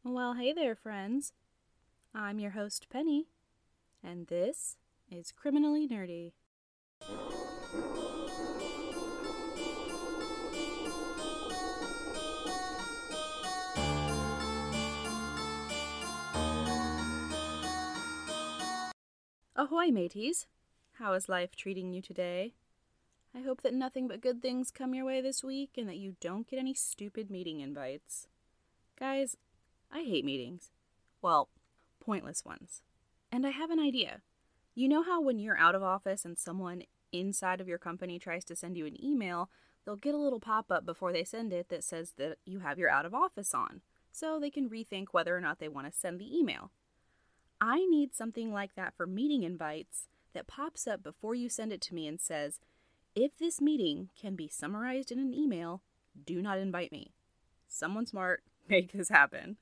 Well, hey there, friends. I'm your host, Penny, and this is Criminally Nerdy. Ahoy, mateys! How is life treating you today? I hope that nothing but good things come your way this week and that you don't get any stupid meeting invites. Guys, I hate meetings. Well, pointless ones. And I have an idea. You know how when you're out of office and someone inside of your company tries to send you an email, they'll get a little pop-up before they send it that says that you have your out of office on, so they can rethink whether or not they want to send the email. I need something like that for meeting invites that pops up before you send it to me and says, if this meeting can be summarized in an email, do not invite me. Someone smart, make this happen.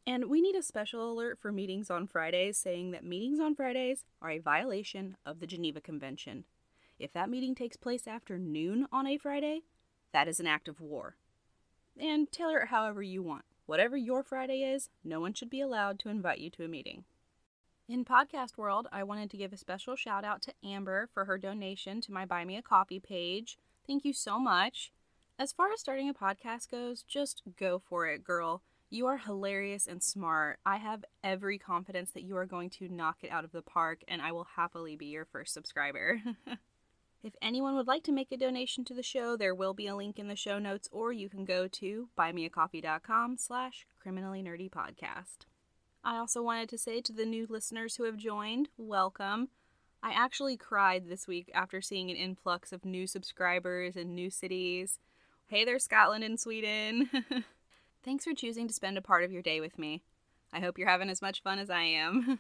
And we need a special alert for meetings on Fridays saying that meetings on Fridays are a violation of the Geneva Convention. If that meeting takes place after noon on a Friday, that is an act of war. And tailor it however you want. Whatever your Friday is, no one should be allowed to invite you to a meeting. In podcast world, I wanted to give a special shout out to Amber for her donation to my Buy Me a Coffee page. Thank you so much. As far as starting a podcast goes, just go for it, girl. You are hilarious and smart. I have every confidence that you are going to knock it out of the park, and I will happily be your first subscriber. If anyone would like to make a donation to the show, there will be a link in the show notes, or you can go to buymeacoffee.com/criminallynerdypodcast. I also wanted to say to the new listeners who have joined, welcome. I actually cried this week after seeing an influx of new subscribers in new cities. Hey there, Scotland and Sweden. Thanks for choosing to spend a part of your day with me. I hope you're having as much fun as I am.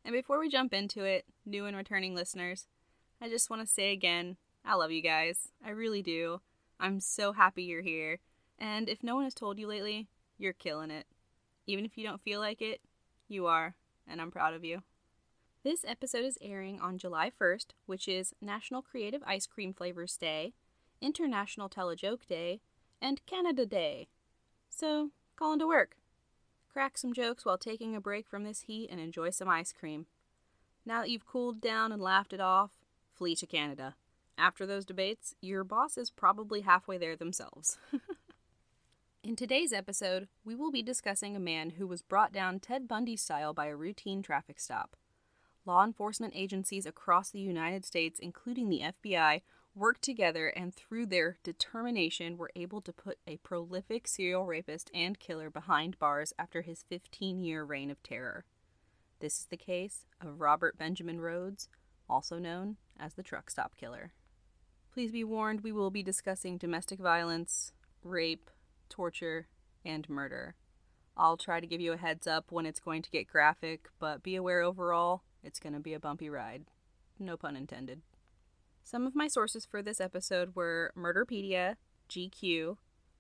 And before we jump into it, new and returning listeners, I just want to say again, I love you guys. I really do. I'm so happy you're here. And if no one has told you lately, you're killing it. Even if you don't feel like it, you are, and I'm proud of you. This episode is airing on July 1st, which is National Creative Ice Cream Flavors Day, International Tell-a-Joke Day, and Canada Day. So, call into work. Crack some jokes while taking a break from this heat and enjoy some ice cream. Now that you've cooled down and laughed it off, flee to Canada. After those debates, your boss is probably halfway there themselves. In today's episode, we will be discussing a man who was brought down Ted Bundy style by a routine traffic stop. Law enforcement agencies across the United States, including the FBI, worked together and through their determination were able to put a prolific serial rapist and killer behind bars after his 15-year reign of terror. This is the case of Robert Benjamin Rhoades, also known as the Truck Stop Killer. Please be warned, we will be discussing domestic violence, rape, torture, and murder. I'll try to give you a heads up when it's going to get graphic, but be aware overall, it's going to be a bumpy ride. No pun intended. Some of my sources for this episode were Murderpedia, GQ,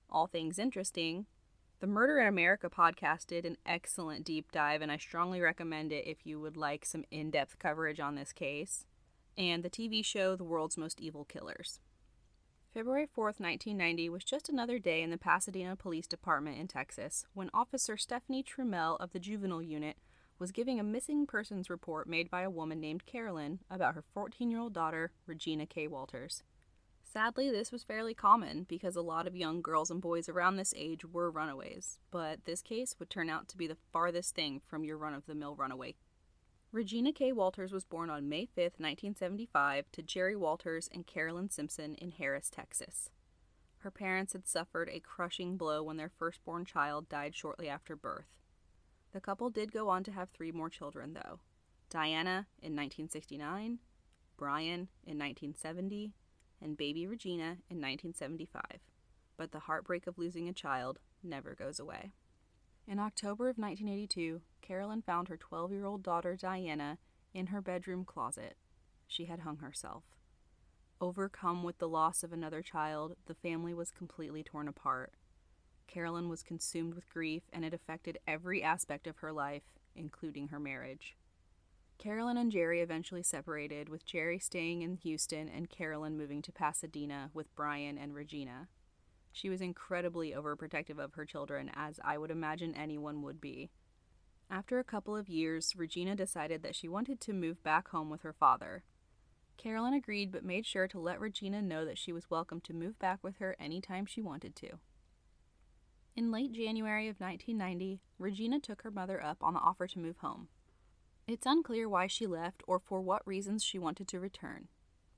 All Things Interesting. The Murder in America podcast did an excellent deep dive, and I strongly recommend it if you would like some in-depth coverage on this case. And the TV show The World's Most Evil Killers. February 4th, 1990 was just another day in the Pasadena Police Department in Texas when Officer Stephanie Trammell of the Juvenile Unit was giving a missing persons report made by a woman named Carolyn about her 14-year-old daughter, Regina K. Walters. Sadly, this was fairly common because a lot of young girls and boys around this age were runaways, but this case would turn out to be the farthest thing from your run-of-the-mill runaway. Regina K. Walters was born on May 5, 1975, to Jerry Walters and Carolyn Simpson in Harris, Texas. Her parents had suffered a crushing blow when their firstborn child died shortly after birth. The couple did go on to have 3 more children, though. Diana in 1969, Brian in 1970, and baby Regina in 1975. But the heartbreak of losing a child never goes away. In October of 1982, Carolyn found her 12-year-old daughter Diana in her bedroom closet. She had hung herself. Overcome with the loss of another child, the family was completely torn apart. Carolyn was consumed with grief, and it affected every aspect of her life, including her marriage. Carolyn and Jerry eventually separated, with Jerry staying in Houston and Carolyn moving to Pasadena with Brian and Regina. She was incredibly overprotective of her children, as I would imagine anyone would be. After a couple of years, Regina decided that she wanted to move back home with her father. Carolyn agreed, but made sure to let Regina know that she was welcome to move back with her anytime she wanted to. In late January of 1990, Regina took her mother up on the offer to move home. It's unclear why she left or for what reasons she wanted to return.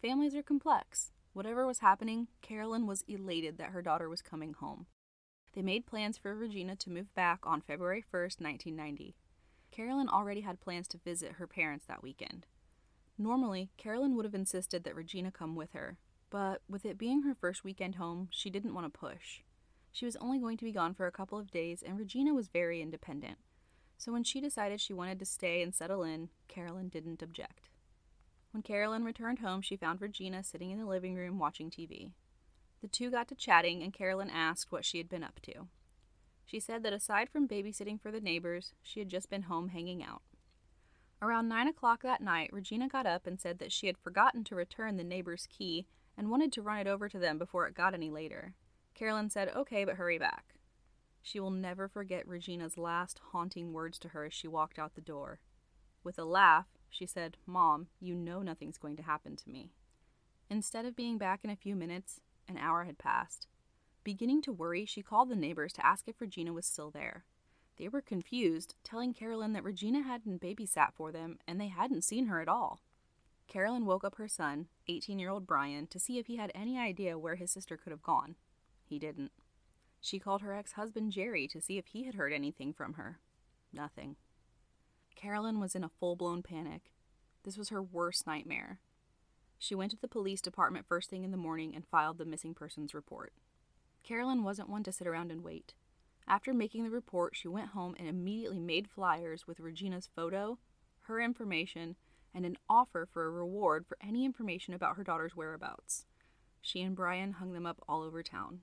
Families are complex. Whatever was happening, Carolyn was elated that her daughter was coming home. They made plans for Regina to move back on February 1st, 1990. Carolyn already had plans to visit her parents that weekend. Normally, Carolyn would have insisted that Regina come with her, but with it being her first weekend home, she didn't want to push. She was only going to be gone for a couple of days, and Regina was very independent. So when she decided she wanted to stay and settle in, Carolyn didn't object. When Carolyn returned home, she found Regina sitting in the living room watching TV. The two got to chatting, and Carolyn asked what she had been up to. She said that aside from babysitting for the neighbors, she had just been home hanging out. Around 9 o'clock that night, Regina got up and said that she had forgotten to return the neighbor's key and wanted to run it over to them before it got any later. Carolyn said, "Okay, but hurry back." She will never forget Regina's last haunting words to her as she walked out the door. With a laugh, she said, "Mom, you know nothing's going to happen to me." Instead of being back in a few minutes, an hour had passed. Beginning to worry, she called the neighbors to ask if Regina was still there. They were confused, telling Carolyn that Regina hadn't babysat for them and they hadn't seen her at all. Carolyn woke up her son, 18-year-old Brian, to see if he had any idea where his sister could have gone. He didn't. She called her ex-husband Jerry to see if he had heard anything from her. Nothing. Carolyn was in a full-blown panic. This was her worst nightmare. She went to the police department first thing in the morning and filed the missing persons report. Carolyn wasn't one to sit around and wait. After making the report, she went home and immediately made flyers with Regina's photo, her information, and an offer for a reward for any information about her daughter's whereabouts. She and Brian hung them up all over town.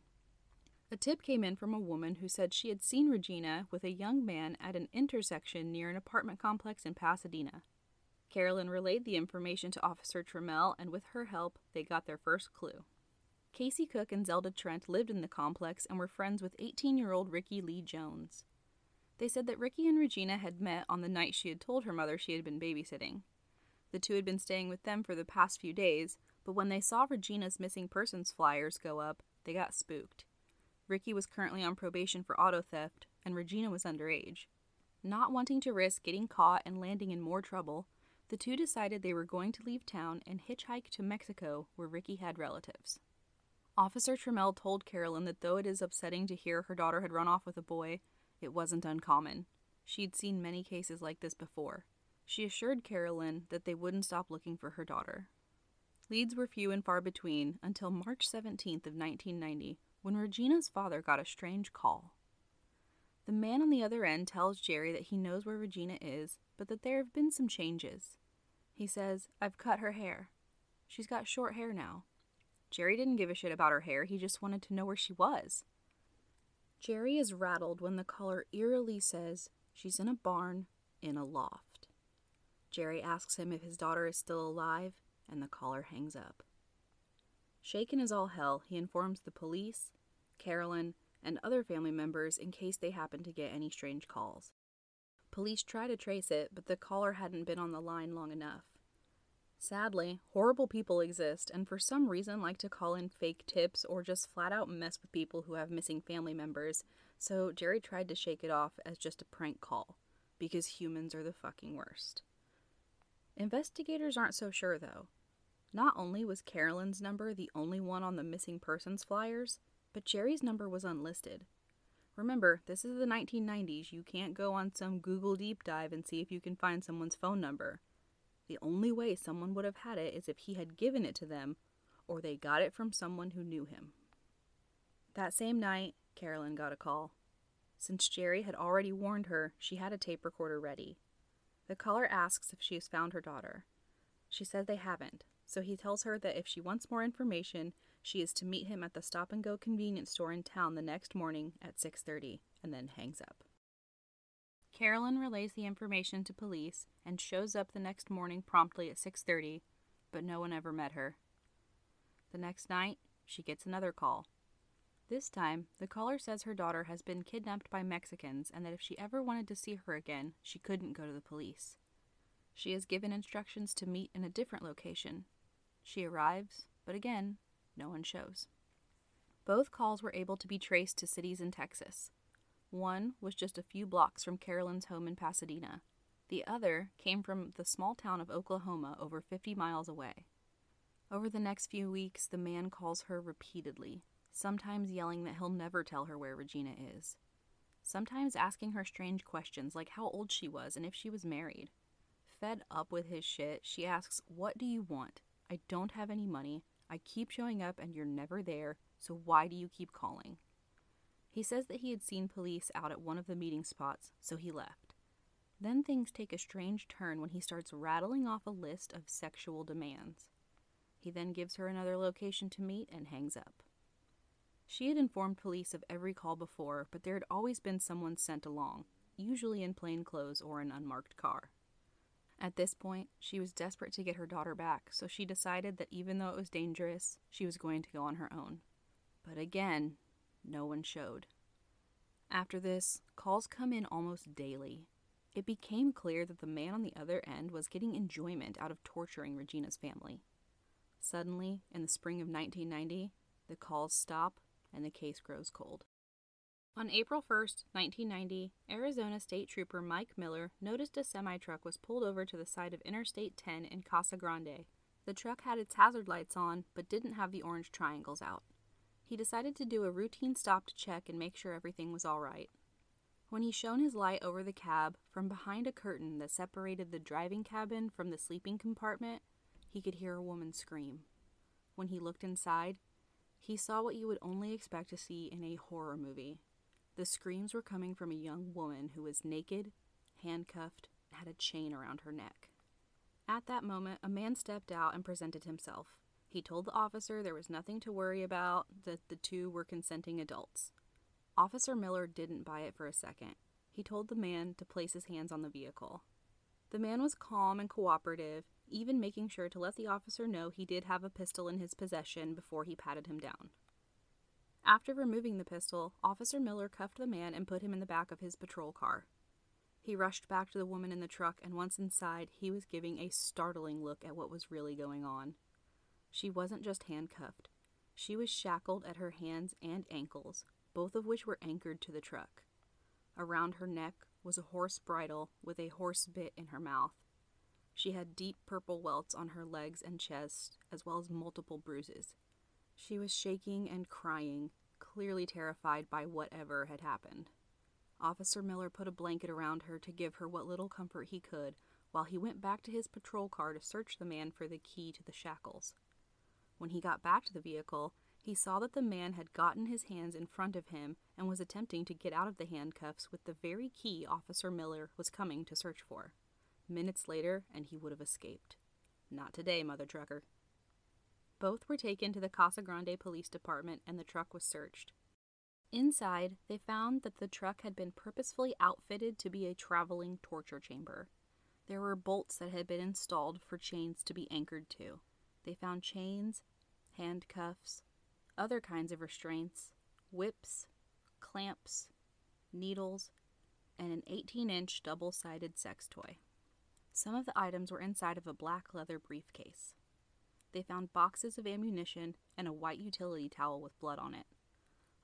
A tip came in from a woman who said she had seen Regina with a young man at an intersection near an apartment complex in Pasadena. Carolyn relayed the information to Officer Trammell, and with her help, they got their first clue. Casey Cook and Zelda Trent lived in the complex and were friends with 18-year-old Ricky Lee Jones. They said that Ricky and Regina had met on the night she had told her mother she had been babysitting. The two had been staying with them for the past few days, but when they saw Regina's missing persons flyers go up, they got spooked. Ricky was currently on probation for auto theft, and Regina was underage. Not wanting to risk getting caught and landing in more trouble, the two decided they were going to leave town and hitchhike to Mexico, where Ricky had relatives. Officer Trammell told Carolyn that though it is upsetting to hear her daughter had run off with a boy, it wasn't uncommon. She'd seen many cases like this before. She assured Carolyn that they wouldn't stop looking for her daughter. Leads were few and far between until March 17th of 1990, when Regina's father got a strange call. The man on the other end tells Jerry that he knows where Regina is, but that there have been some changes. He says, "I've cut her hair. She's got short hair now." Jerry didn't give a shit about her hair, he just wanted to know where she was. Jerry is rattled when the caller eerily says, "She's in a barn, in a loft." Jerry asks him if his daughter is still alive, and the caller hangs up. Shaken as all hell, he informs the police, Carolyn, and other family members in case they happen to get any strange calls. Police try to trace it, but the caller hadn't been on the line long enough. Sadly, horrible people exist and for some reason like to call in fake tips or just flat out mess with people who have missing family members, so Jerry tried to shake it off as just a prank call, because humans are the fucking worst. Investigators aren't so sure though. Not only was Carolyn's number the only one on the missing persons flyers, but Jerry's number was unlisted. Remember, this is the 1990s, you can't go on some Google deep dive and see if you can find someone's phone number. The only way someone would have had it is if he had given it to them, or they got it from someone who knew him. That same night, Carolyn got a call. Since Jerry had already warned her, she had a tape recorder ready. The caller asks if she has found her daughter. She says they haven't, so he tells her that if she wants more information, she is to meet him at the stop-and-go convenience store in town the next morning at 6:30, and then hangs up. Carolyn relays the information to police and shows up the next morning promptly at 6:30, but no one ever met her. The next night, she gets another call. This time, the caller says her daughter has been kidnapped by Mexicans and that if she ever wanted to see her again, she couldn't go to the police. She is given instructions to meet in a different location. She arrives, but again, no one shows. Both calls were able to be traced to cities in Texas. One was just a few blocks from Carolyn's home in Pasadena. The other came from the small town of Oklahoma, over 50 miles away. Over the next few weeks, the man calls her repeatedly, sometimes yelling that he'll never tell her where Regina is. Sometimes asking her strange questions like how old she was and if she was married. Fed up with his shit, she asks, "What do you want? I don't have any money. I keep showing up and you're never there, so why do you keep calling?" He says that he had seen police out at one of the meeting spots, so he left. Then things take a strange turn when he starts rattling off a list of sexual demands. He then gives her another location to meet and hangs up. She had informed police of every call before, but there had always been someone sent along, usually in plain clothes or an unmarked car. At this point, she was desperate to get her daughter back, so she decided that even though it was dangerous, she was going to go on her own. But again, no one showed. After this, calls come in almost daily. It became clear that the man on the other end was getting enjoyment out of torturing Regina's family. Suddenly, in the spring of 1990, the calls stop and the case grows cold. On April 1st, 1990, Arizona State Trooper Mike Miller noticed a semi-truck was pulled over to the side of Interstate 10 in Casa Grande. The truck had its hazard lights on, but didn't have the orange triangles out. He decided to do a routine stop to check and make sure everything was all right. When he shone his light over the cab, from behind a curtain that separated the driving cabin from the sleeping compartment, he could hear a woman scream. When he looked inside, he saw what you would only expect to see in a horror movie. The screams were coming from a young woman who was naked, handcuffed, and had a chain around her neck. At that moment, a man stepped out and presented himself. He told the officer there was nothing to worry about, that the two were consenting adults. Officer Miller didn't buy it for a second. He told the man to place his hands on the vehicle. The man was calm and cooperative, even making sure to let the officer know he did have a pistol in his possession before he patted him down. After removing the pistol, Officer Miller cuffed the man and put him in the back of his patrol car. He rushed back to the woman in the truck, and once inside, he was giving a startling look at what was really going on. She wasn't just handcuffed. She was shackled at her hands and ankles, both of which were anchored to the truck. Around her neck was a horse bridle with a horse bit in her mouth. She had deep purple welts on her legs and chest, as well as multiple bruises. She was shaking and crying, clearly terrified by whatever had happened. Officer Miller put a blanket around her to give her what little comfort he could, while he went back to his patrol car to search the man for the key to the shackles. When he got back to the vehicle, he saw that the man had gotten his hands in front of him and was attempting to get out of the handcuffs with the very key Officer Miller was coming to search for. Minutes later, and he would have escaped. Not today, mother trucker. Both were taken to the Casa Grande Police Department and the truck was searched. Inside, they found that the truck had been purposefully outfitted to be a traveling torture chamber. There were bolts that had been installed for chains to be anchored to. They found chains, handcuffs, other kinds of restraints, whips, clamps, needles, and an 18-inch double-sided sex toy. Some of the items were inside of a black leather briefcase. They found boxes of ammunition and a white utility towel with blood on it.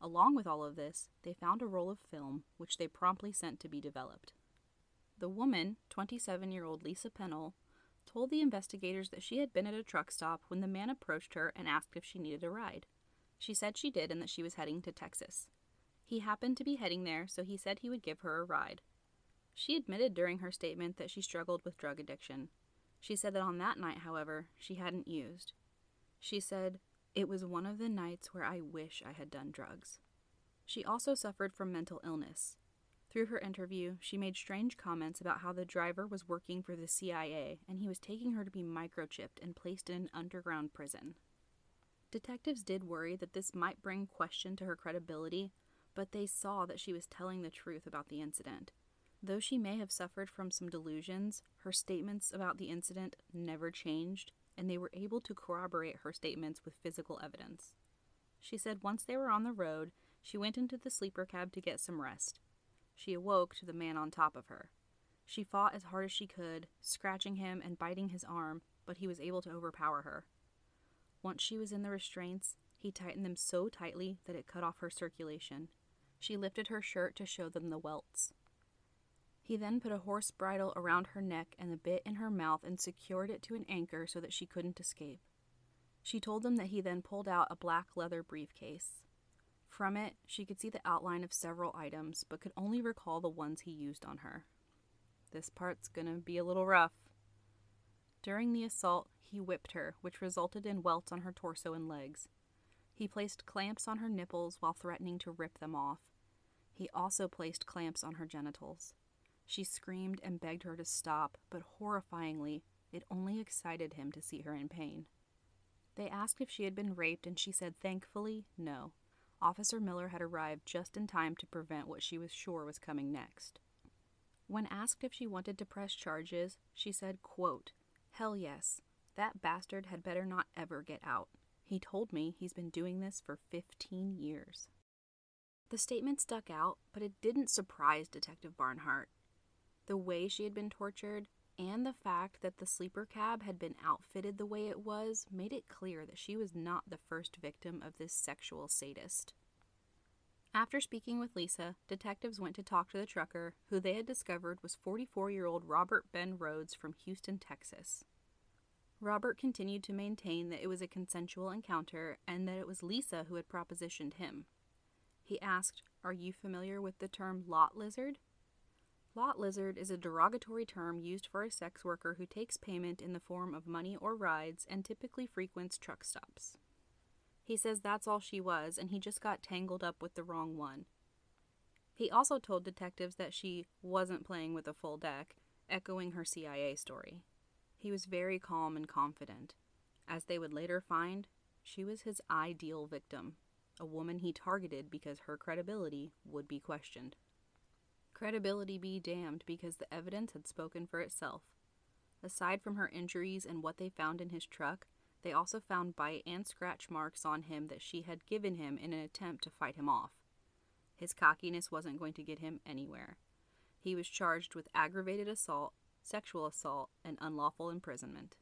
Along with all of this, they found a roll of film, which they promptly sent to be developed. The woman, 27-year-old Lisa Pennell, told the investigators that she had been at a truck stop when the man approached her and asked if she needed a ride. She said she did and that she was heading to Texas. He happened to be heading there, so he said he would give her a ride. She admitted during her statement that she struggled with drug addiction. She said that on that night, however, she hadn't used. She said, "It was one of the nights where I wish I had done drugs." She also suffered from mental illness. Through her interview, she made strange comments about how the driver was working for the CIA and he was taking her to be microchipped and placed in an underground prison. Detectives did worry that this might bring question to her credibility, but they saw that she was telling the truth about the incident. Though she may have suffered from some delusions, her statements about the incident never changed, and they were able to corroborate her statements with physical evidence. She said once they were on the road, she went into the sleeper cab to get some rest. She awoke to the man on top of her. She fought as hard as she could, scratching him and biting his arm, but he was able to overpower her. Once she was in the restraints, he tightened them so tightly that it cut off her circulation. She lifted her shirt to show them the welts. He then put a horse bridle around her neck and the bit in her mouth and secured it to an anchor so that she couldn't escape. She told them that he then pulled out a black leather briefcase. From it, she could see the outline of several items, but could only recall the ones he used on her. This part's gonna be a little rough. During the assault, he whipped her, which resulted in welts on her torso and legs. He placed clamps on her nipples while threatening to rip them off. He also placed clamps on her genitals. She screamed and begged her to stop, but horrifyingly, it only excited him to see her in pain. They asked if she had been raped, and she said thankfully, no. Officer Miller had arrived just in time to prevent what she was sure was coming next. When asked if she wanted to press charges, she said, quote, "Hell yes. That bastard had better not ever get out. He told me he's been doing this for 15 years. The statement stuck out, but it didn't surprise Detective Barnhart. The way she had been tortured, and the fact that the sleeper cab had been outfitted the way it was, made it clear that she was not the first victim of this sexual sadist. After speaking with Lisa, detectives went to talk to the trucker, who they had discovered was 44-year-old Robert Ben Rhoades from Houston, Texas. Robert continued to maintain that it was a consensual encounter and that it was Lisa who had propositioned him. He asked, "Are you familiar with the term lot lizard?" Lot lizard is a derogatory term used for a sex worker who takes payment in the form of money or rides and typically frequents truck stops. He says that's all she was, and he just got tangled up with the wrong one. He also told detectives that she wasn't playing with a full deck, echoing her CIA story. He was very calm and confident. As they would later find, she was his ideal victim, a woman he targeted because her credibility would be questioned. Credibility be damned, because the evidence had spoken for itself. Aside from her injuries and what they found in his truck, they also found bite and scratch marks on him that she had given him in an attempt to fight him off. His cockiness wasn't going to get him anywhere. He was charged with aggravated assault, sexual assault, and unlawful imprisonment.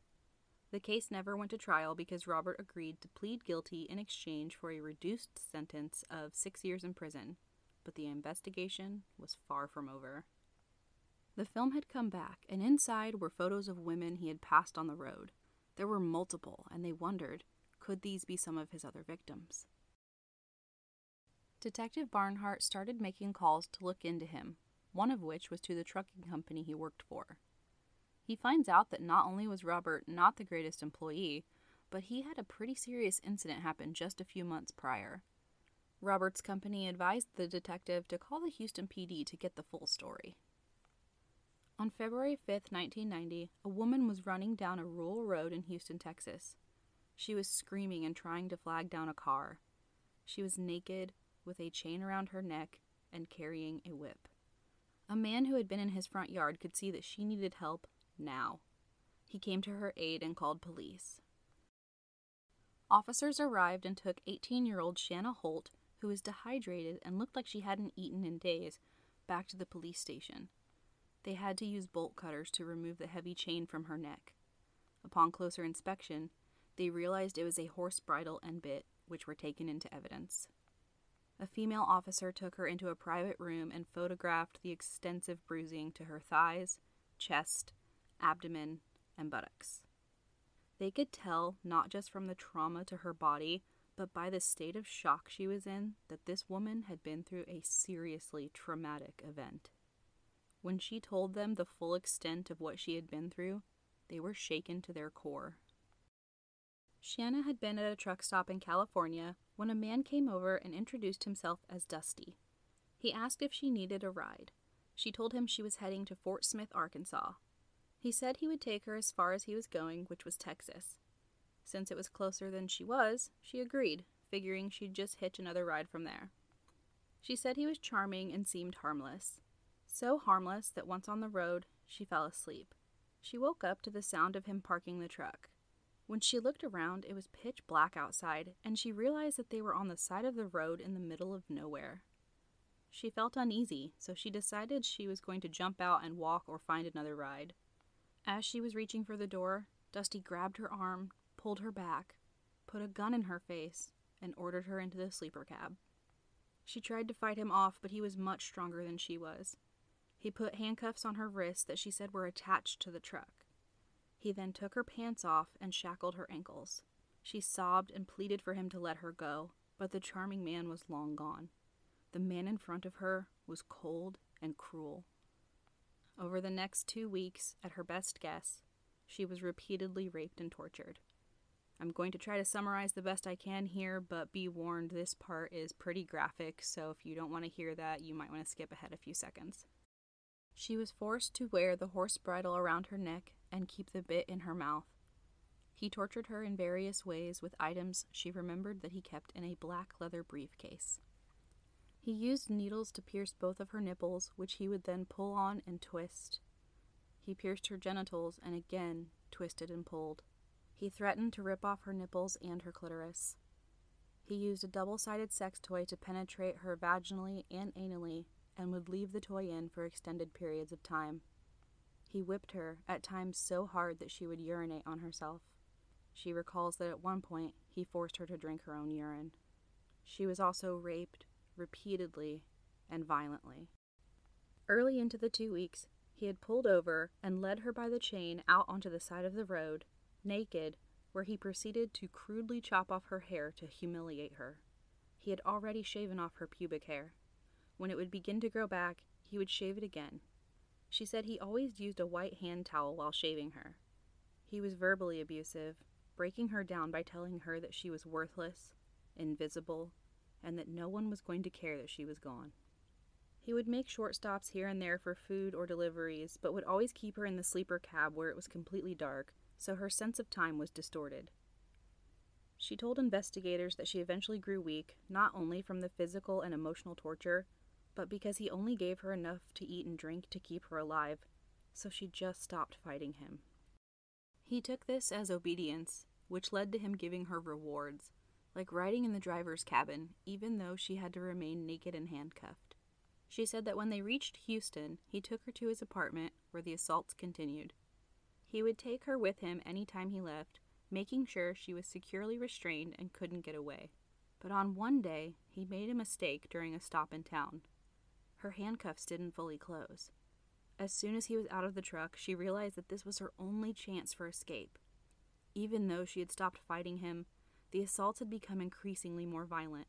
The case never went to trial because Robert agreed to plead guilty in exchange for a reduced sentence of 6 years in prison, but the investigation was far from over. The film had come back, and inside were photos of women he had passed on the road. There were multiple, and they wondered, could these be some of his other victims? Detective Barnhart started making calls to look into him, one of which was to the trucking company he worked for. He finds out that not only was Robert not the greatest employee, but he had a pretty serious incident happen just a few months prior. Robert's company advised the detective to call the Houston PD to get the full story. On February 5, 1990, a woman was running down a rural road in Houston, Texas. She was screaming and trying to flag down a car. She was naked, with a chain around her neck, and carrying a whip. A man who had been in his front yard could see that she needed help now. He came to her aid and called police. Officers arrived and took 18-year-old Shanna Holt, who was dehydrated and looked like she hadn't eaten in days, back to the police station. They had to use bolt cutters to remove the heavy chain from her neck. Upon closer inspection, they realized it was a horse bridle and bit, which were taken into evidence. A female officer took her into a private room and photographed the extensive bruising to her thighs, chest, abdomen, and buttocks. They could tell, not just from the trauma to her body, but by the state of shock she was in, that this woman had been through a seriously traumatic event. When she told them the full extent of what she had been through, they were shaken to their core. Shanna had been at a truck stop in California when a man came over and introduced himself as Dusty. He asked if she needed a ride. She told him she was heading to Fort Smith, Arkansas. He said he would take her as far as he was going, which was Texas. Since it was closer than she was, she agreed, figuring she'd just hitch another ride from there. She said he was charming and seemed harmless. So harmless that once on the road, she fell asleep. She woke up to the sound of him parking the truck. When she looked around, it was pitch black outside, and she realized that they were on the side of the road in the middle of nowhere. She felt uneasy, so she decided she was going to jump out and walk or find another ride. As she was reaching for the door, Dusty grabbed her arm, pulled her back, put a gun in her face, and ordered her into the sleeper cab. She tried to fight him off, but he was much stronger than she was. He put handcuffs on her wrists that she said were attached to the truck. He then took her pants off and shackled her ankles. She sobbed and pleaded for him to let her go, but the charming man was long gone. The man in front of her was cold and cruel. Over the next 2 weeks, at her best guess, she was repeatedly raped and tortured. I'm going to try to summarize the best I can here, but be warned, this part is pretty graphic, so if you don't want to hear that, you might want to skip ahead a few seconds. She was forced to wear the horse bridle around her neck and keep the bit in her mouth. He tortured her in various ways with items she remembered that he kept in a black leather briefcase. He used needles to pierce both of her nipples, which he would then pull on and twist. He pierced her genitals and again twisted and pulled. He threatened to rip off her nipples and her clitoris. He used a double-sided sex toy to penetrate her vaginally and anally and would leave the toy in for extended periods of time. He whipped her, at times so hard that she would urinate on herself. She recalls that at one point he forced her to drink her own urine. She was also raped repeatedly and violently. Early into the 2 weeks, he had pulled over and led her by the chain out onto the side of the road, naked, where he proceeded to crudely chop off her hair to humiliate her. He had already shaven off her pubic hair. When it would begin to grow back, he would shave it again. She said he always used a white hand towel while shaving her. He was verbally abusive, breaking her down by telling her that she was worthless, invisible, and that no one was going to care that she was gone. He would make short stops here and there for food or deliveries, but would always keep her in the sleeper cab where it was completely dark, so her sense of time was distorted. She told investigators that she eventually grew weak, not only from the physical and emotional torture, but because he only gave her enough to eat and drink to keep her alive, so she just stopped fighting him. He took this as obedience, which led to him giving her rewards, like riding in the driver's cabin, even though she had to remain naked and handcuffed. She said that when they reached Houston, he took her to his apartment, where the assaults continued. He would take her with him any time he left, making sure she was securely restrained and couldn't get away. But on one day, he made a mistake during a stop in town. Her handcuffs didn't fully close. As soon as he was out of the truck, she realized that this was her only chance for escape. Even though she had stopped fighting him, the assaults had become increasingly more violent.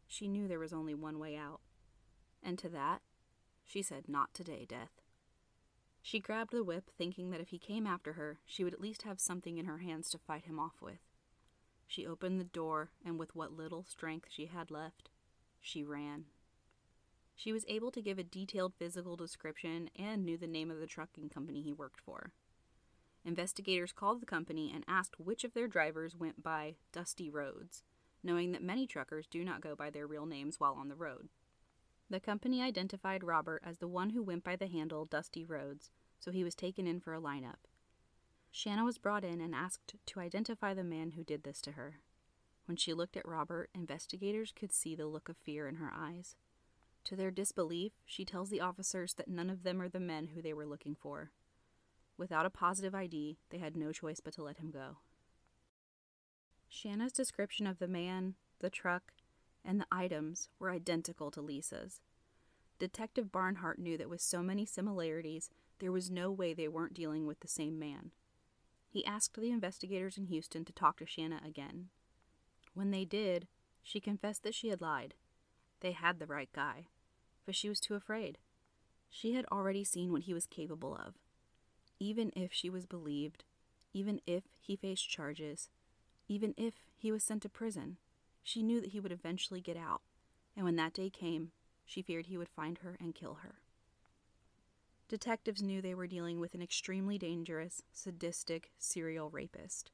She knew there was only one way out. And to that, she said, "Not today, Death." She grabbed the whip, thinking that if he came after her, she would at least have something in her hands to fight him off with. She opened the door, and with what little strength she had left, she ran. She was able to give a detailed physical description and knew the name of the trucking company he worked for. Investigators called the company and asked which of their drivers went by Dusty Rhoades, knowing that many truckers do not go by their real names while on the road. The company identified Robert as the one who went by the handle Dusty Rhoades, so he was taken in for a lineup. Shanna was brought in and asked to identify the man who did this to her. When she looked at Robert, investigators could see the look of fear in her eyes. To their disbelief, she tells the officers that none of them are the men who they were looking for. Without a positive ID, they had no choice but to let him go. Shanna's description of the man, the truck, and the items were identical to Lisa's. Detective Barnhart knew that with so many similarities, there was no way they weren't dealing with the same man. He asked the investigators in Houston to talk to Shanna again. When they did, she confessed that she had lied. They had the right guy, but she was too afraid. She had already seen what he was capable of. Even if she was believed, even if he faced charges, even if he was sent to prison, she knew that he would eventually get out, and when that day came, she feared he would find her and kill her. Detectives knew they were dealing with an extremely dangerous, sadistic serial rapist.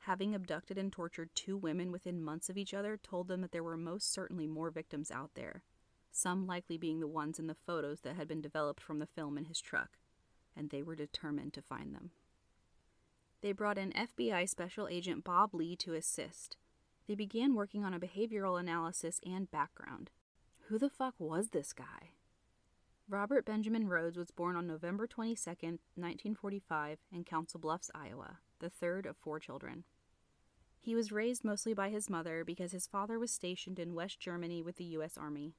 Having abducted and tortured 2 women within months of each other told them that there were most certainly more victims out there, some likely being the ones in the photos that had been developed from the film in his truck, and they were determined to find them. They brought in FBI Special Agent Bob Lee to assist. They began working on a behavioral analysis and background. Who the fuck was this guy? Robert Benjamin Rhoades was born on November 22, 1945, in Council Bluffs, Iowa, the third of 4 children. He was raised mostly by his mother because his father was stationed in West Germany with the U.S. Army.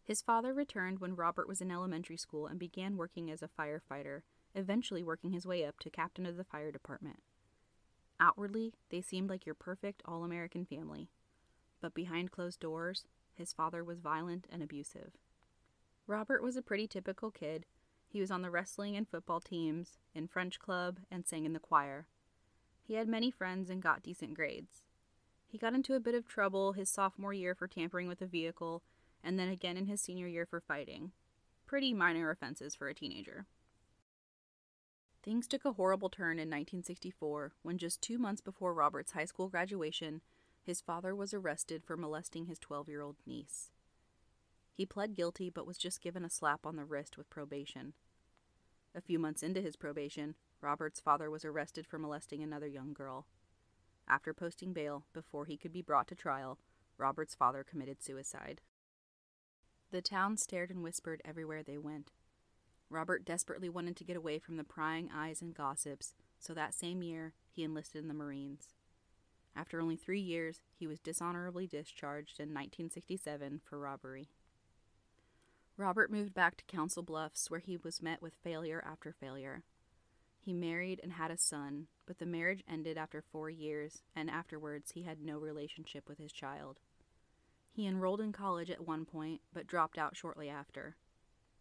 His father returned when Robert was in elementary school and began working as a firefighter, eventually working his way up to captain of the fire department. Outwardly, they seemed like your perfect all-American family, but behind closed doors, his father was violent and abusive. Robert was a pretty typical kid. He was on the wrestling and football teams, in French club, and sang in the choir. He had many friends and got decent grades. He got into a bit of trouble his sophomore year for tampering with a vehicle, and then again in his senior year for fighting. Pretty minor offenses for a teenager. Things took a horrible turn in 1964 when just 2 months before Robert's high school graduation, his father was arrested for molesting his 12-year-old niece. He pled guilty but was just given a slap on the wrist with probation. A few months into his probation, Robert's father was arrested for molesting another young girl. After posting bail before he could be brought to trial, Robert's father committed suicide. The town stared and whispered everywhere they went. Robert desperately wanted to get away from the prying eyes and gossips, so that same year he enlisted in the Marines. After only 3 years, he was dishonorably discharged in 1967 for robbery. Robert moved back to Council Bluffs, where he was met with failure after failure. He married and had a son, but the marriage ended after 4 years, and afterwards he had no relationship with his child. He enrolled in college at one point, but dropped out shortly after.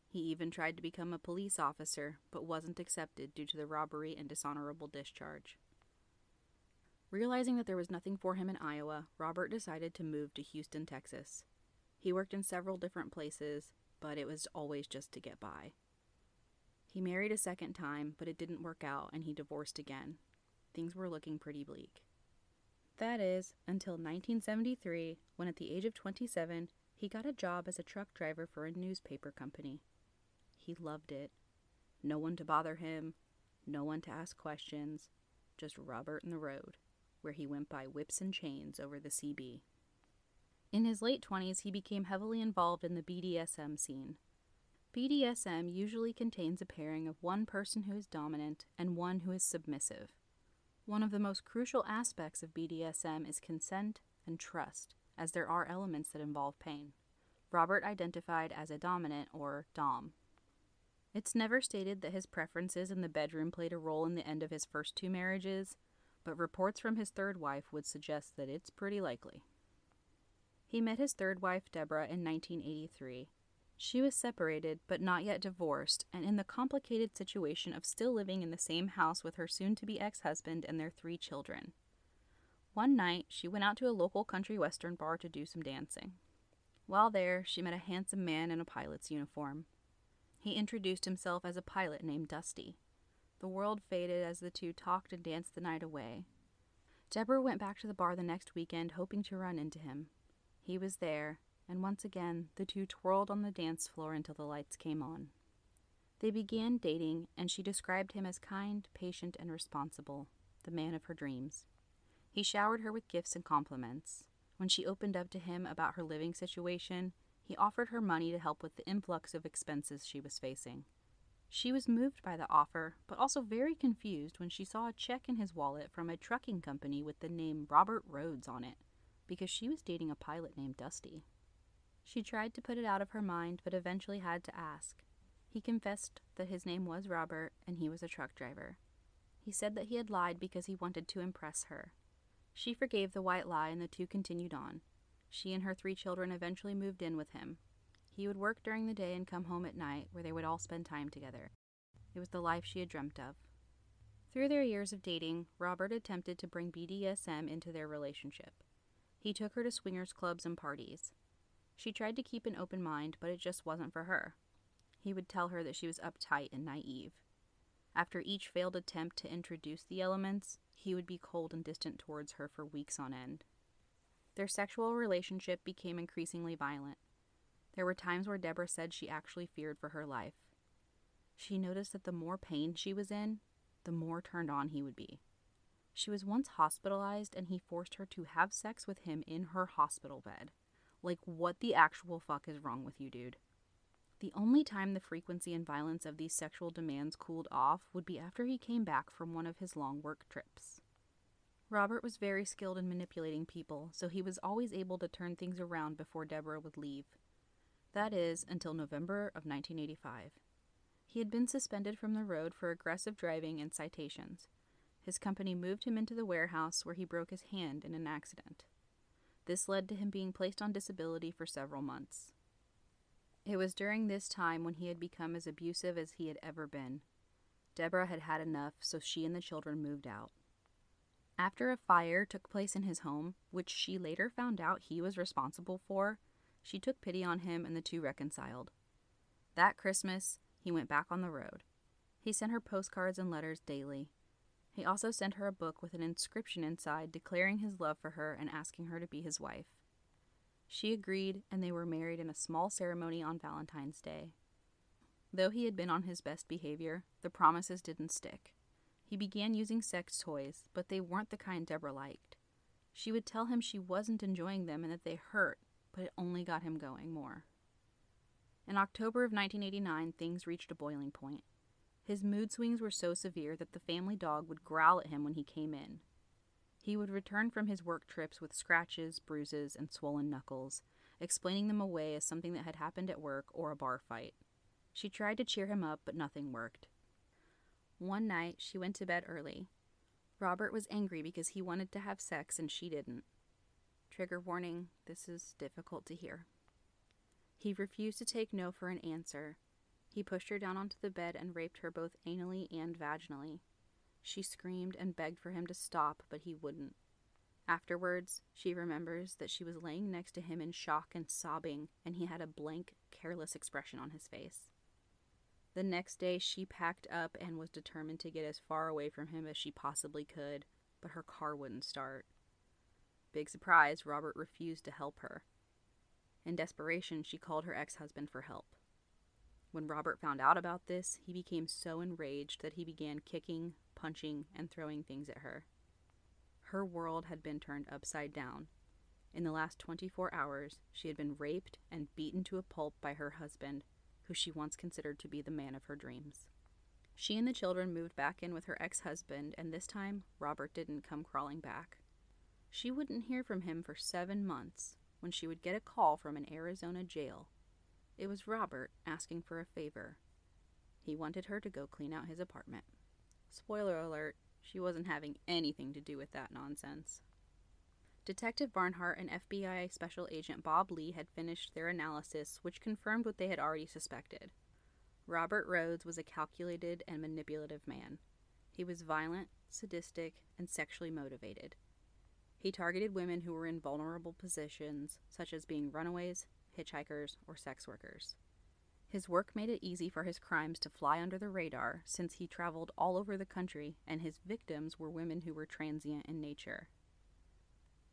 He even tried to become a police officer, but wasn't accepted due to the robbery and dishonorable discharge. Realizing that there was nothing for him in Iowa, Robert decided to move to Houston, Texas. He worked in several different places, but it was always just to get by. He married a second time, but it didn't work out, and he divorced again. Things were looking pretty bleak. That is, until 1973, when at the age of 27, he got a job as a truck driver for a newspaper company. He loved it. No one to bother him, no one to ask questions, just Robert and the road, where he went by whips and chains over the CB. In his late 20s, he became heavily involved in the BDSM scene. BDSM usually contains a pairing of one person who is dominant and one who is submissive. One of the most crucial aspects of BDSM is consent and trust, as there are elements that involve pain. Robert identified as a dominant, or dom. It's never stated that his preferences in the bedroom played a role in the end of his first 2 marriages, but reports from his third wife would suggest that it's pretty likely. He met his third wife, Deborah, in 1983. She was separated, but not yet divorced, and in the complicated situation of still living in the same house with her soon-to-be ex-husband and their 3 children. One night, she went out to a local country western bar to do some dancing. While there, she met a handsome man in a pilot's uniform. He introduced himself as a pilot named Dusty. The world faded as the two talked and danced the night away. Deborah went back to the bar the next weekend, hoping to run into him. He was there, and once again, the two twirled on the dance floor until the lights came on. They began dating, and she described him as kind, patient, and responsible, the man of her dreams. He showered her with gifts and compliments. When she opened up to him about her living situation, he offered her money to help with the influx of expenses she was facing. She was moved by the offer, but also very confused when she saw a check in his wallet from a trucking company with the name Robert Rhoades on it, because she was dating a pilot named Dusty. She tried to put it out of her mind, but eventually had to ask. He confessed that his name was Robert, and he was a truck driver. He said that he had lied because he wanted to impress her. She forgave the white lie, and the two continued on. She and her 3 children eventually moved in with him. He would work during the day and come home at night, where they would all spend time together. It was the life she had dreamt of. Through their years of dating, Robert attempted to bring BDSM into their relationship. He took her to swingers clubs and parties. She tried to keep an open mind, but it just wasn't for her. He would tell her that she was uptight and naive. After each failed attempt to introduce the elements, he would be cold and distant towards her for weeks on end. Their sexual relationship became increasingly violent. There were times where Deborah said she actually feared for her life. She noticed that the more pain she was in, the more turned on he would be. She was once hospitalized, and he forced her to have sex with him in her hospital bed. Like, what the actual fuck is wrong with you, dude? The only time the frequency and violence of these sexual demands cooled off would be after he came back from one of his long work trips. Robert was very skilled in manipulating people, so he was always able to turn things around before Deborah would leave. That is, until November of 1985. He had been suspended from the road for aggressive driving and citations. His company moved him into the warehouse where he broke his hand in an accident. This led to him being placed on disability for several months. It was during this time when he had become as abusive as he had ever been. Deborah had had enough, so she and the children moved out. After a fire took place in his home, which she later found out he was responsible for, she took pity on him and the two reconciled. That Christmas, he went back on the road. He sent her postcards and letters daily. He also sent her a book with an inscription inside declaring his love for her and asking her to be his wife. She agreed, and they were married in a small ceremony on Valentine's Day. Though he had been on his best behavior, the promises didn't stick. He began using sex toys, but they weren't the kind Deborah liked. She would tell him she wasn't enjoying them and that they hurt, but it only got him going more. In October of 1989, things reached a boiling point. His mood swings were so severe that the family dog would growl at him when he came in. He would return from his work trips with scratches, bruises, and swollen knuckles, explaining them away as something that had happened at work or a bar fight. She tried to cheer him up, but nothing worked. One night, she went to bed early. Robert was angry because he wanted to have sex and she didn't. Trigger warning, this is difficult to hear. He refused to take no for an answer. He pushed her down onto the bed and raped her both anally and vaginally. She screamed and begged for him to stop, but he wouldn't. Afterwards, she remembers that she was laying next to him in shock and sobbing, and he had a blank, careless expression on his face. The next day, she packed up and was determined to get as far away from him as she possibly could, but her car wouldn't start. Big surprise, Robert refused to help her. In desperation, she called her ex-husband for help. When Robert found out about this, he became so enraged that he began kicking, punching, and throwing things at her. Her world had been turned upside down. In the last 24 hours, she had been raped and beaten to a pulp by her husband, who she once considered to be the man of her dreams. She and the children moved back in with her ex-husband, and this time, Robert didn't come crawling back. She wouldn't hear from him for 7 months, when she would get a call from an Arizona jail. It was Robert asking for a favor. He wanted her to go clean out his apartment. Spoiler alert, she wasn't having anything to do with that nonsense. Detective Barnhart and FBI Special Agent Bob Lee had finished their analysis, which confirmed what they had already suspected. Robert Rhoades was a calculated and manipulative man. He was violent, sadistic, and sexually motivated. He targeted women who were in vulnerable positions, such as being runaways, hitchhikers, or sex workers. His work made it easy for his crimes to fly under the radar, since he traveled all over the country, and his victims were women who were transient in nature.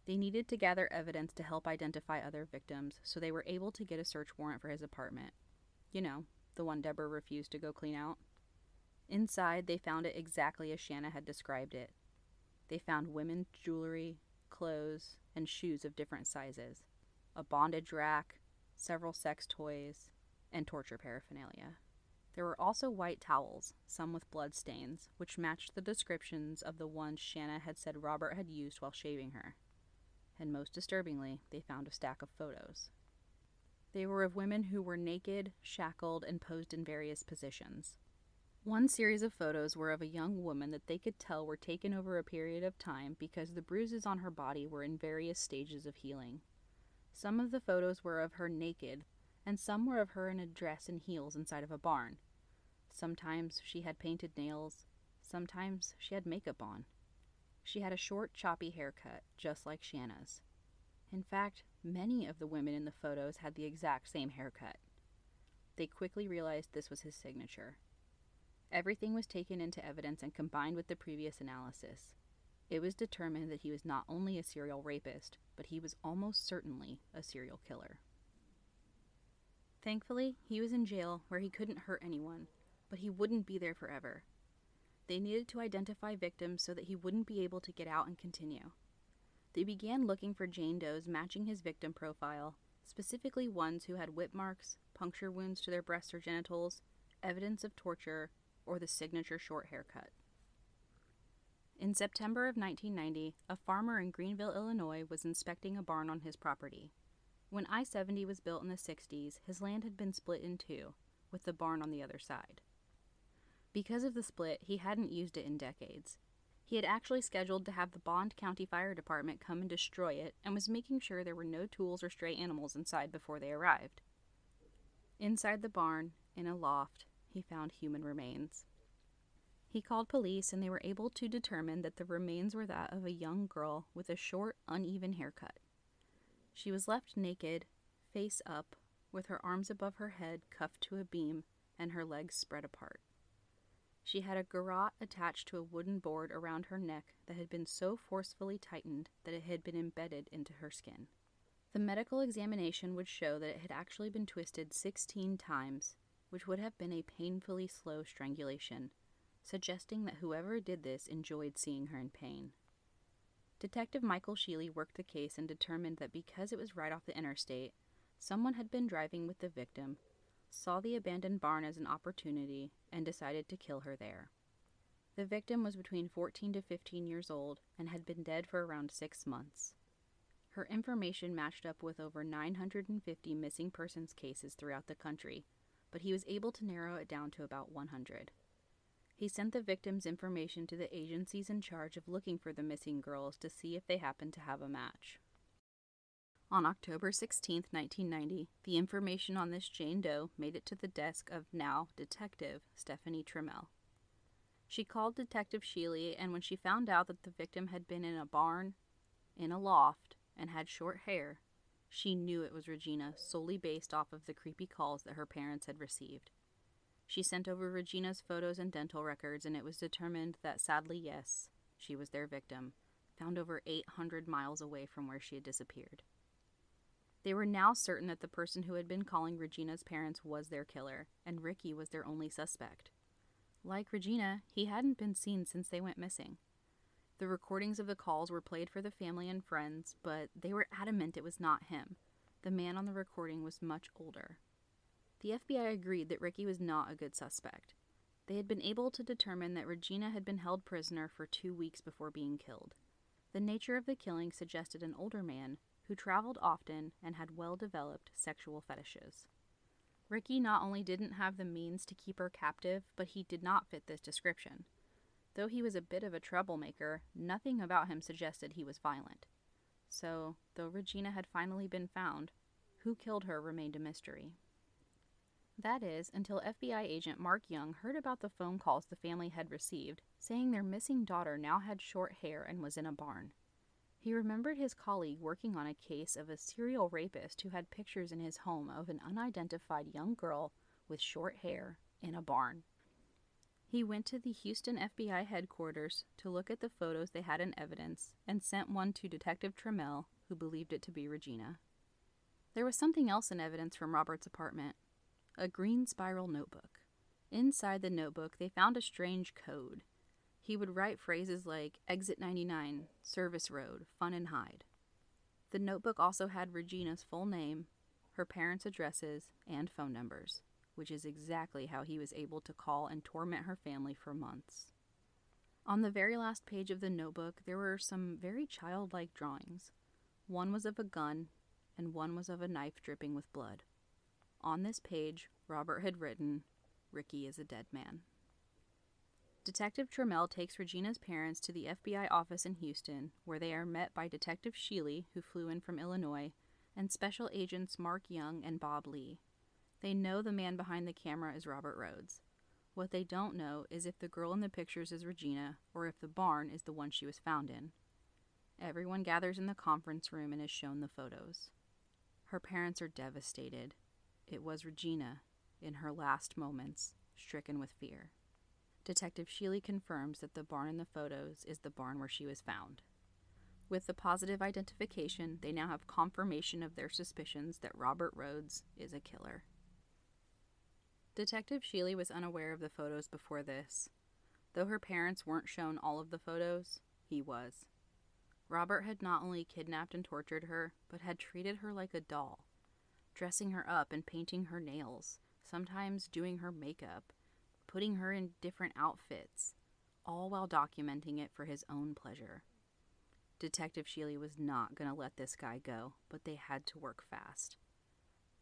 They needed to gather evidence to help identify other victims, so they were able to get a search warrant for his apartment. You know, the one Deborah refused to go clean out. Inside, they found it exactly as Shanna had described it. They found women's jewelry, clothes, and shoes of different sizes, a bondage rack, several sex toys, and torture paraphernalia. There were also white towels, some with blood stains, which matched the descriptions of the ones Shanna had said Robert had used while shaving her. And most disturbingly, they found a stack of photos. They were of women who were naked, shackled, and posed in various positions. One series of photos were of a young woman that they could tell were taken over a period of time because the bruises on her body were in various stages of healing. Some of the photos were of her naked, and some were of her in a dress and heels inside of a barn. Sometimes she had painted nails, sometimes she had makeup on. She had a short, choppy haircut, just like Shanna's. In fact, many of the women in the photos had the exact same haircut. They quickly realized this was his signature. Everything was taken into evidence and combined with the previous analysis. It was determined that he was not only a serial rapist, but he was almost certainly a serial killer. Thankfully, he was in jail where he couldn't hurt anyone, but he wouldn't be there forever. They needed to identify victims so that he wouldn't be able to get out and continue. They began looking for Jane Does matching his victim profile, specifically ones who had whip marks, puncture wounds to their breasts or genitals, evidence of torture, or the signature short haircut. In September of 1990, a farmer in Greenville, Illinois, was inspecting a barn on his property. When I-70 was built in the 60s, his land had been split in two, with the barn on the other side. Because of the split, he hadn't used it in decades. He had actually scheduled to have the Bond County Fire Department come and destroy it, and was making sure there were no tools or stray animals inside before they arrived. Inside the barn, in a loft, he found human remains. He called police, and they were able to determine that the remains were that of a young girl with a short, uneven haircut. She was left naked, face up, with her arms above her head cuffed to a beam and her legs spread apart. She had a garrote attached to a wooden board around her neck that had been so forcefully tightened that it had been embedded into her skin. The medical examination would show that it had actually been twisted 16 times, which would have been a painfully slow strangulation, suggesting that whoever did this enjoyed seeing her in pain. Detective Michael Sheely worked the case and determined that because it was right off the interstate, someone had been driving with the victim, saw the abandoned barn as an opportunity, and decided to kill her there. The victim was between 14 to 15 years old and had been dead for around 6 months. Her information matched up with over 950 missing persons cases throughout the country, but he was able to narrow it down to about 100. He sent the victim's information to the agencies in charge of looking for the missing girls to see if they happened to have a match. On October 16, 1990, the information on this Jane Doe made it to the desk of now Detective Stephanie Trammell. She called Detective Sheely, and when she found out that the victim had been in a barn, in a loft, and had short hair, she knew it was Regina solely based off of the creepy calls that her parents had received. She sent over Regina's photos and dental records, and it was determined that, sadly, yes, she was their victim, found over 800 miles away from where she had disappeared. They were now certain that the person who had been calling Regina's parents was their killer, and Ricky was their only suspect. Like Regina, he hadn't been seen since they went missing. The recordings of the calls were played for the family and friends, but they were adamant it was not him. The man on the recording was much older. The FBI agreed that Ricky was not a good suspect. They had been able to determine that Regina had been held prisoner for 2 weeks before being killed. The nature of the killing suggested an older man who traveled often and had well-developed sexual fetishes. Ricky not only didn't have the means to keep her captive, but he did not fit this description. Though he was a bit of a troublemaker, nothing about him suggested he was violent. So, though Regina had finally been found, who killed her remained a mystery. That is, until FBI agent Mark Young heard about the phone calls the family had received, saying their missing daughter now had short hair and was in a barn. He remembered his colleague working on a case of a serial rapist who had pictures in his home of an unidentified young girl with short hair in a barn. He went to the Houston FBI headquarters to look at the photos they had in evidence and sent one to Detective Trammell, who believed it to be Regina. There was something else in evidence from Robert's apartment. A green spiral notebook. Inside the notebook, they found a strange code. He would write phrases like Exit 99, Service Road, Fun and Hide. The notebook also had Regina's full name, her parents' addresses, and phone numbers, which is exactly how he was able to call and torment her family for months. On the very last page of the notebook, there were some very childlike drawings. One was of a gun, and one was of a knife dripping with blood. On this page, Robert had written, "Ricky is a dead man." Detective Trammell takes Regina's parents to the FBI office in Houston, where they are met by Detective Sheely, who flew in from Illinois, and Special Agents Mark Young and Bob Lee. They know the man behind the camera is Robert Rhoades. What they don't know is if the girl in the pictures is Regina, or if the barn is the one she was found in. Everyone gathers in the conference room and is shown the photos. Her parents are devastated. It was Regina, in her last moments, stricken with fear. Detective Sheely confirms that the barn in the photos is the barn where she was found. With the positive identification, they now have confirmation of their suspicions that Robert Rhoades is a killer. Detective Sheely was unaware of the photos before this. Though her parents weren't shown all of the photos, he was. Robert had not only kidnapped and tortured her, but had treated her like a doll, dressing her up and painting her nails, sometimes doing her makeup, putting her in different outfits, all while documenting it for his own pleasure. Detective Sheely was not going to let this guy go, but they had to work fast.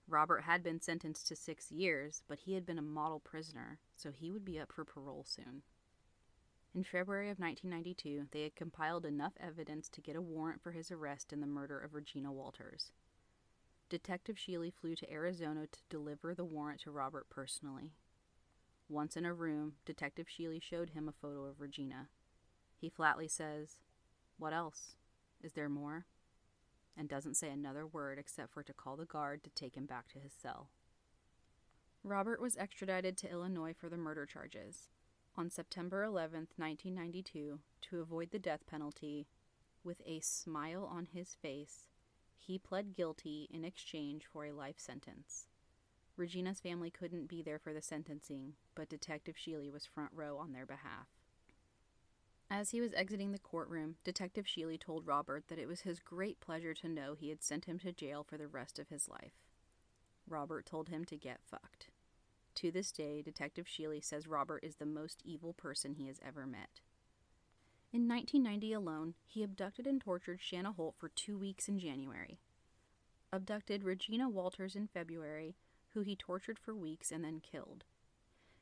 Robert had been sentenced to 6 years, but he had been a model prisoner, so he would be up for parole soon. In February of 1992, they had compiled enough evidence to get a warrant for his arrest in the murder of Regina Walters. Detective Sheely flew to Arizona to deliver the warrant to Robert personally. Once in a room, Detective Sheely showed him a photo of Regina. He flatly says, "What else? Is there more?" and doesn't say another word except for to call the guard to take him back to his cell. Robert was extradited to Illinois for the murder charges. On September 11th, 1992, to avoid the death penalty, with a smile on his face, he pled guilty in exchange for a life sentence. Regina's family couldn't be there for the sentencing, but Detective Sheely was front row on their behalf. As he was exiting the courtroom, Detective Sheely told Robert that it was his great pleasure to know he had sent him to jail for the rest of his life. Robert told him to get fucked. To this day, Detective Sheely says Robert is the most evil person he has ever met. In 1990 alone, he abducted and tortured Shanna Holt for 2 weeks in January. Abducted Regina Walters in February, who he tortured for weeks and then killed.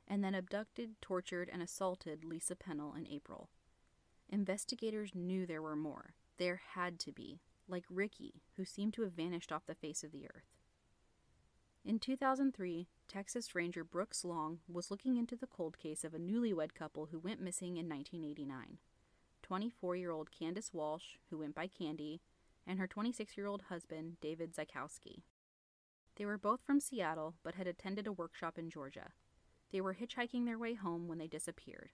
And then abducted, tortured, and assaulted Lisa Pennell in April. Investigators knew there were more. There had to be, like Ricky, who seemed to have vanished off the face of the earth. In 2003, Texas Ranger Brooks Long was looking into the cold case of a newlywed couple who went missing in 1989. 24-year-old Candace Walsh, who went by Candy, and her 26-year-old husband, David Zykowski. They were both from Seattle, but had attended a workshop in Georgia. They were hitchhiking their way home when they disappeared.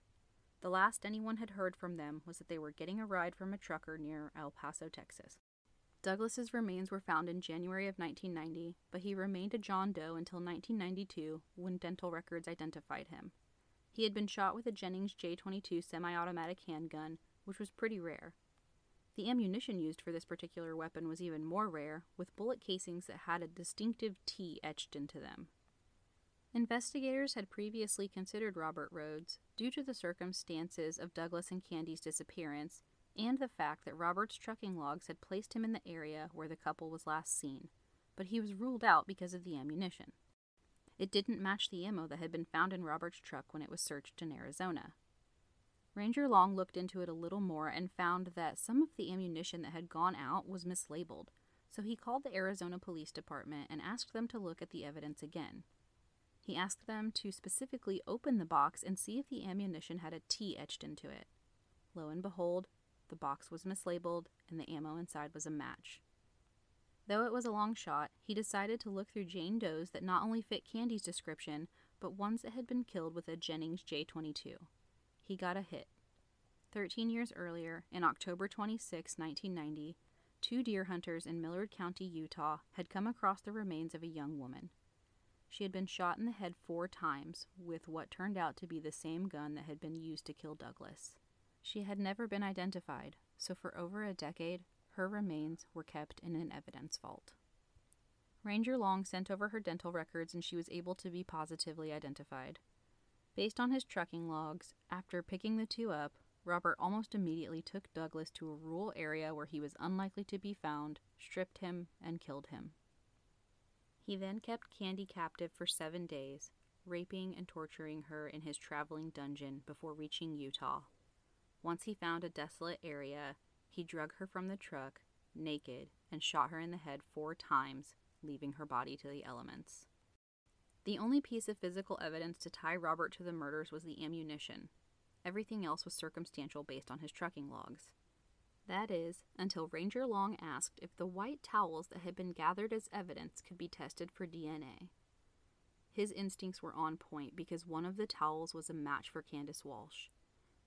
The last anyone had heard from them was that they were getting a ride from a trucker near El Paso, Texas. Douglas's remains were found in January of 1990, but he remained a John Doe until 1992 when dental records identified him. He had been shot with a Jennings J-22 semi-automatic handgun, which was pretty rare. The ammunition used for this particular weapon was even more rare, with bullet casings that had a distinctive T etched into them. Investigators had previously considered Robert Rhoades due to the circumstances of Douglas and Candy's disappearance and the fact that Robert's trucking logs had placed him in the area where the couple was last seen, but he was ruled out because of the ammunition. It didn't match the ammo that had been found in Robert's truck when it was searched in Arizona. Ranger Long looked into it a little more and found that some of the ammunition that had gone out was mislabeled, so he called the Arizona Police Department and asked them to look at the evidence again. He asked them to specifically open the box and see if the ammunition had a T etched into it. Lo and behold, the box was mislabeled and the ammo inside was a match. Though it was a long shot, he decided to look through Jane Does that not only fit Candy's description, but ones that had been killed with a Jennings J-22. He got a hit. 13 years earlier, in October 26, 1990, 2 deer hunters in Millard County, Utah, had come across the remains of a young woman. She had been shot in the head 4 times with what turned out to be the same gun that had been used to kill Douglas. She had never been identified, so for over a decade, her remains were kept in an evidence vault. Ranger Long sent over her dental records and she was able to be positively identified. Based on his trucking logs, after picking the 2 up, Robert almost immediately took Douglas to a rural area where he was unlikely to be found, stripped him, and killed him. He then kept Candy captive for 7 days, raping and torturing her in his traveling dungeon before reaching Utah. Once he found a desolate area, he drug her from the truck, naked, and shot her in the head 4 times, leaving her body to the elements. The only piece of physical evidence to tie Robert to the murders was the ammunition. Everything else was circumstantial based on his trucking logs. That is, until Ranger Long asked if the white towels that had been gathered as evidence could be tested for DNA. His instincts were on point because one of the towels was a match for Candace Walsh.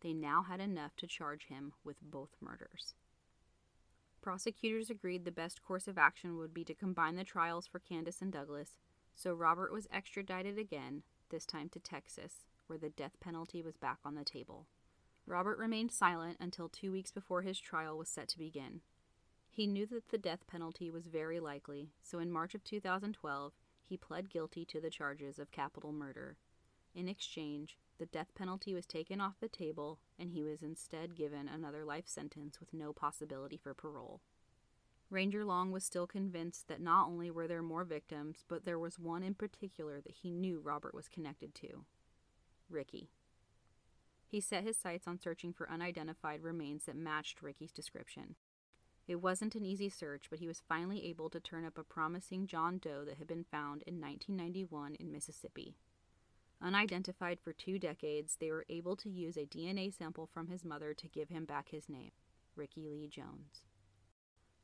They now had enough to charge him with both murders. Prosecutors agreed the best course of action would be to combine the trials for Candace and Douglas, so Robert was extradited again, this time to Texas, where the death penalty was back on the table. Robert remained silent until 2 weeks before his trial was set to begin. He knew that the death penalty was very likely, so in March of 2012, he pled guilty to the charges of capital murder. In exchange, the death penalty was taken off the table, and he was instead given another life sentence with no possibility for parole. Ranger Long was still convinced that not only were there more victims, but there was one in particular that he knew Robert was connected to: Ricky. He set his sights on searching for unidentified remains that matched Ricky's description. It wasn't an easy search, but he was finally able to turn up a promising John Doe that had been found in 1991 in Mississippi. Unidentified for 2 decades, they were able to use a DNA sample from his mother to give him back his name, Ricky Lee Jones.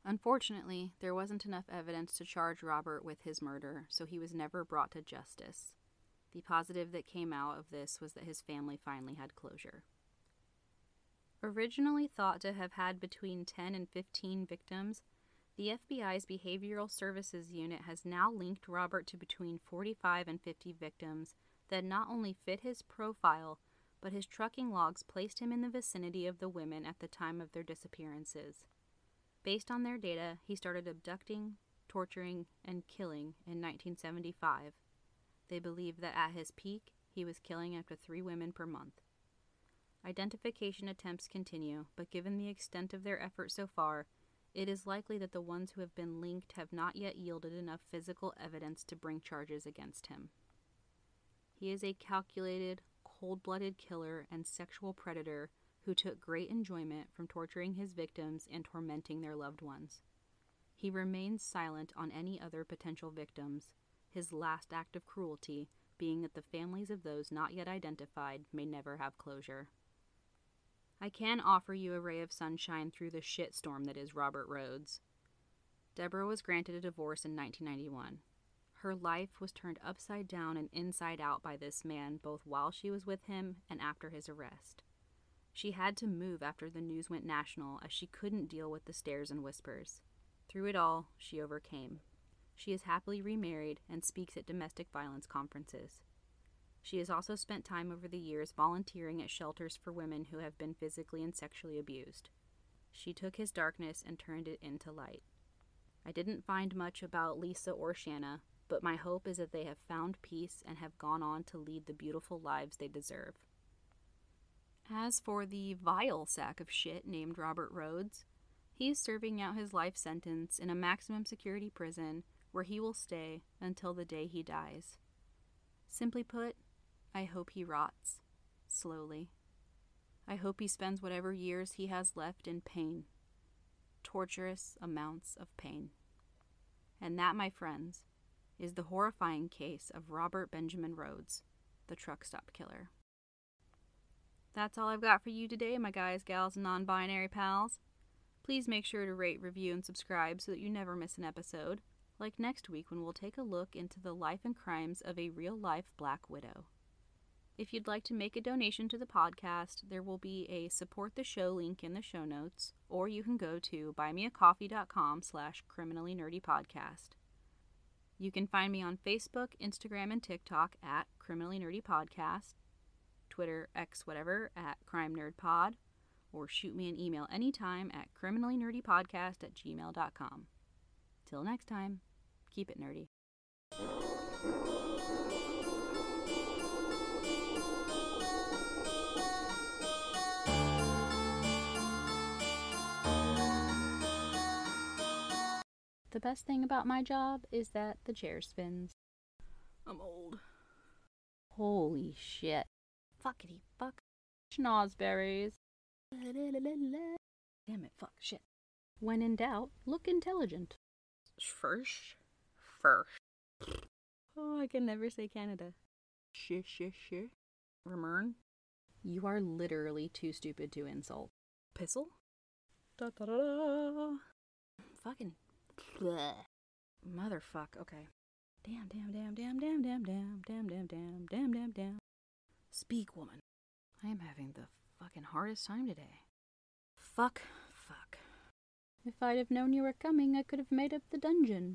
Unfortunately, there wasn't enough evidence to charge Robert with his murder, so he was never brought to justice. The positive that came out of this was that his family finally had closure. Originally thought to have had between 10 and 15 victims, the FBI's Behavioral Services Unit has now linked Robert to between 45 and 50 victims that not only fit his profile, but his trucking logs placed him in the vicinity of the women at the time of their disappearances. Based on their data, he started abducting, torturing, and killing in 1975. They believe that at his peak, he was killing up to 3 women per month. Identification attempts continue, but given the extent of their effort so far, it is likely that the ones who have been linked have not yet yielded enough physical evidence to bring charges against him. He is a calculated, cold-blooded killer and sexual predator who took great enjoyment from torturing his victims and tormenting their loved ones. He remains silent on any other potential victims, his last act of cruelty being that the families of those not yet identified may never have closure. I can offer you a ray of sunshine through the shitstorm that is Robert Rhoades. Deborah was granted a divorce in 1991. Her life was turned upside down and inside out by this man, both while she was with him and after his arrest. She had to move after the news went national, as she couldn't deal with the stares and whispers. Through it all, she overcame. She is happily remarried and speaks at domestic violence conferences. She has also spent time over the years volunteering at shelters for women who have been physically and sexually abused. She took his darkness and turned it into light. I didn't find much about Lisa or Shanna, but my hope is that they have found peace and have gone on to lead the beautiful lives they deserve. As for the vile sack of shit named Robert Rhoades, he's serving out his life sentence in a maximum security prison where he will stay until the day he dies. Simply put, I hope he rots, slowly. I hope he spends whatever years he has left in pain, torturous amounts of pain. And that, my friends, is the horrifying case of Robert Benjamin Rhoades, the truck stop killer. That's all I've got for you today, my guys, gals, and non-binary pals. Please make sure to rate, review, and subscribe so that you never miss an episode, like next week when we'll take a look into the life and crimes of a real-life Black widow. If you'd like to make a donation to the podcast, there will be a support the show link in the show notes, or you can go to buymeacoffee.com/criminallynerdypodcast. You can find me on Facebook, Instagram, and TikTok at Criminally Nerdy Podcast, Twitter, X, whatever, at Crime Nerd Pod, or shoot me an email anytime at criminallynerdypodcast@gmail.com. Till next time, keep it nerdy. The best thing about my job is that the chair spins. I'm old. Holy shit. Fuckity fuck. Schnozberries. Damn it, fuck, shit. When in doubt, look intelligent. First. Oh, I can never say Canada. Shh. Remern. You are literally too stupid to insult. Pissle? Da da da da. Fucking. Bleh. Motherfuck, okay. Damn. Speak, woman. I am having the fucking hardest time today. Fuck. If I'd have known you were coming, I could have made up the dungeon.